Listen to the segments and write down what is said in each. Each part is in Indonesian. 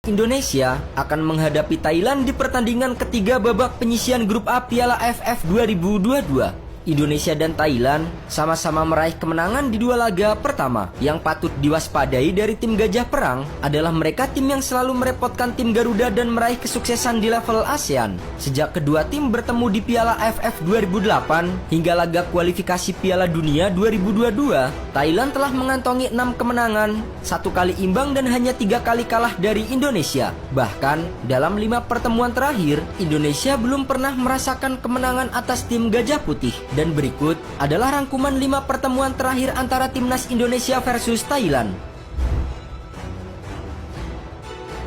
Indonesia akan menghadapi Thailand di pertandingan ketiga babak penyisihan grup A Piala AFF 2022. Indonesia dan Thailand sama-sama meraih kemenangan di dua laga pertama. Yang patut diwaspadai dari tim Gajah Perang adalah mereka tim yang selalu merepotkan tim Garuda dan meraih kesuksesan di level ASEAN. Sejak kedua tim bertemu di Piala AFF 2008 hingga laga kualifikasi Piala Dunia 2022, Thailand telah mengantongi 6 kemenangan, 1 kali imbang dan hanya 3 kali kalah dari Indonesia. Bahkan dalam 5 pertemuan terakhir, Indonesia belum pernah merasakan kemenangan atas tim Gajah Putih. Dan berikut adalah rangkuman 5 pertemuan terakhir antara Timnas Indonesia versus Thailand.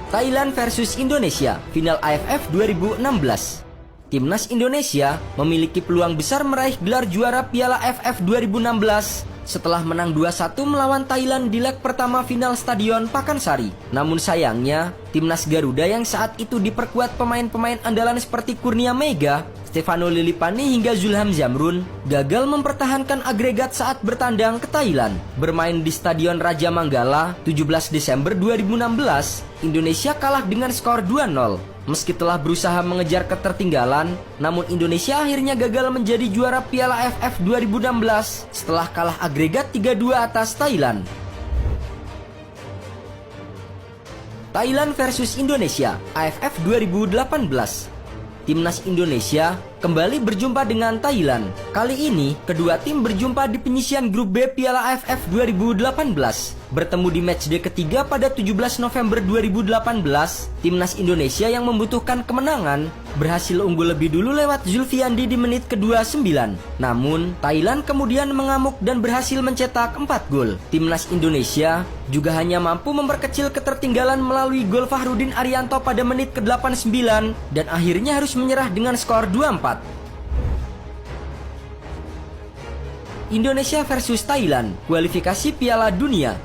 Thailand versus Indonesia, final AFF 2016. Timnas Indonesia memiliki peluang besar meraih gelar juara Piala AFF 2016 setelah menang 2-1 melawan Thailand di leg pertama final Stadion Pakansari. Namun sayangnya, Timnas Garuda yang saat itu diperkuat pemain-pemain andalan seperti Kurnia Mega, Stefano Lillipani hingga Zulham Zamrun gagal mempertahankan agregat saat bertandang ke Thailand. Bermain di Stadion Raja Manggala 17 Desember 2016, Indonesia kalah dengan skor 2-0. Meski telah berusaha mengejar ketertinggalan, namun Indonesia akhirnya gagal menjadi juara Piala AFF 2016 setelah kalah agregat 3-2 atas Thailand. Thailand versus Indonesia, AFF 2018. Timnas Indonesia kembali berjumpa dengan Thailand. Kali ini, kedua tim berjumpa di penyisihan grup B Piala AFF 2018. Bertemu di matchday ketiga pada 17 November 2018, Timnas Indonesia yang membutuhkan kemenangan berhasil unggul lebih dulu lewat Zulfiandi di menit ke-29. Namun, Thailand kemudian mengamuk dan berhasil mencetak 4 gol. Timnas Indonesia juga hanya mampu memperkecil ketertinggalan melalui gol Fahrudin Arianto pada menit ke-89 dan akhirnya harus menyerah dengan skor 2-4. Indonesia versus Thailand, kualifikasi Piala Dunia.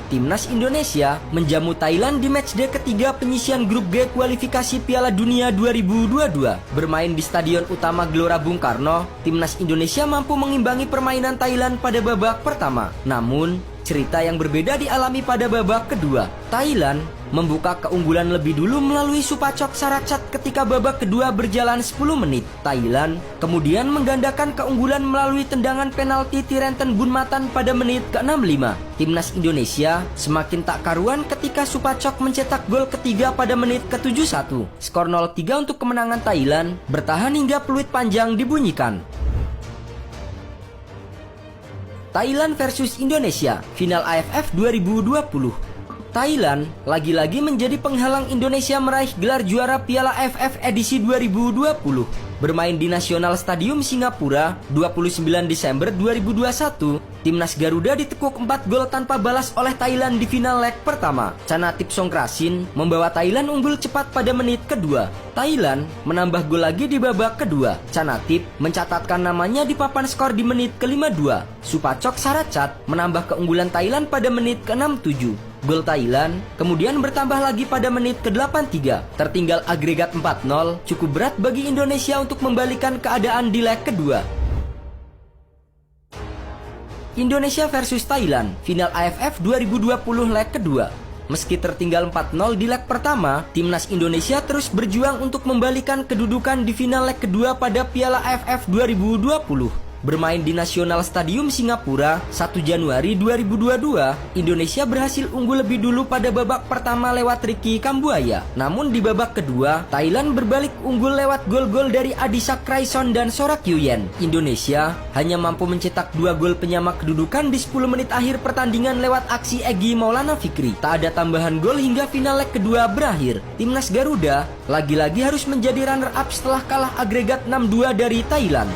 Timnas Indonesia menjamu Thailand di matchday ketiga penyisihan grup G kualifikasi Piala Dunia 2022. Bermain di Stadion Utama Gelora Bung Karno, Timnas Indonesia mampu mengimbangi permainan Thailand pada babak pertama. Namun, cerita yang berbeda dialami pada babak kedua. Thailand membuka keunggulan lebih dulu melalui Supacok Saracat ketika babak kedua berjalan 10 menit. Thailand kemudian menggandakan keunggulan melalui tendangan penalti Tirenten Bunmatan pada menit ke-65. Timnas Indonesia semakin tak karuan ketika Supacok mencetak gol ketiga pada menit ke-71. Skor 0-3 untuk kemenangan Thailand bertahan hingga peluit panjang dibunyikan. Thailand versus Indonesia, final AFF 2020. Thailand lagi-lagi menjadi penghalang Indonesia meraih gelar juara Piala AFF edisi 2020. Bermain di National Stadium Singapura 29 Desember 2021, Timnas Garuda ditekuk 4 gol tanpa balas oleh Thailand di final leg pertama. Chanatip Songkrasin membawa Thailand unggul cepat pada menit kedua. Thailand menambah gol lagi di babak kedua. Chanatip mencatatkan namanya di papan skor di menit ke-52. Supacok Saracat menambah keunggulan Thailand pada menit ke-67. Gol Thailand kemudian bertambah lagi pada menit ke-83. Tertinggal agregat 4-0, cukup berat bagi Indonesia untuk membalikan keadaan di leg kedua. Indonesia versus Thailand, final AFF 2020 leg kedua. Meski tertinggal 4-0 di leg pertama, Timnas Indonesia terus berjuang untuk membalikan kedudukan di final leg kedua pada Piala AFF 2020. Bermain di National Stadium Singapura 1 Januari 2022, Indonesia berhasil unggul lebih dulu pada babak pertama lewat Ricky Kambuaya. Namun di babak kedua, Thailand berbalik unggul lewat gol-gol dari Adisak Kraison dan Sorak Yuyen. Indonesia hanya mampu mencetak 2 gol penyama kedudukan di 10 menit akhir pertandingan lewat aksi Egy Maulana Fikri. Tak ada tambahan gol hingga final leg kedua berakhir. Timnas Garuda lagi-lagi harus menjadi runner-up setelah kalah agregat 6-2 dari Thailand.